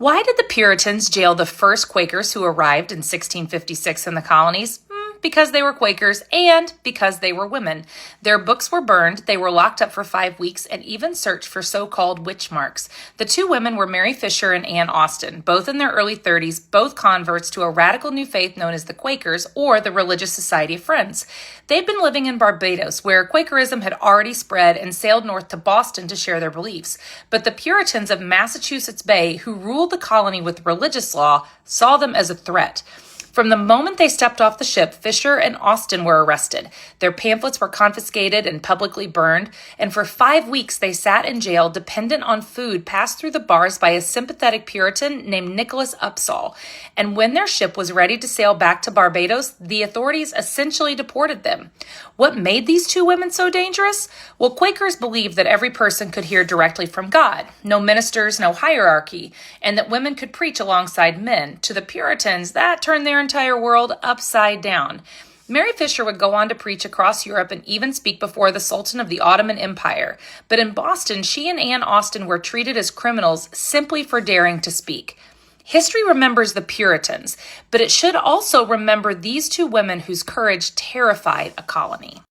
Why did the Puritans jail the first Quakers who arrived in 1656 in the colonies? Because they were Quakers and because they were women. Their books were burned, they were locked up for 5 weeks, and even searched for so-called witch marks. The two women were Mary Fisher and Anne Austen, both in their early 30s, both converts to a radical new faith known as the Quakers, or the Religious Society of Friends. They'd been living in Barbados, where Quakerism had already spread, and sailed north to Boston to share their beliefs. But the Puritans of Massachusetts Bay, who ruled the colony with religious law, saw them as a threat. From the moment they stepped off the ship, Fisher and Austen were arrested. Their pamphlets were confiscated and publicly burned, and for 5 weeks they sat in jail dependent on food passed through the bars by a sympathetic Puritan named Nicholas Upsall. And when their ship was ready to sail back to Barbados, the authorities essentially deported them. What made these two women so dangerous? Well, Quakers believed that every person could hear directly from God, no ministers, no hierarchy, and that women could preach alongside men. To the Puritans, that turned their entire world upside down. Mary Fisher would go on to preach across Europe and even speak before the Sultan of the Ottoman Empire. But in Boston, she and Anne Austen were treated as criminals simply for daring to speak. History remembers the Puritans, but it should also remember these two women whose courage terrified a colony.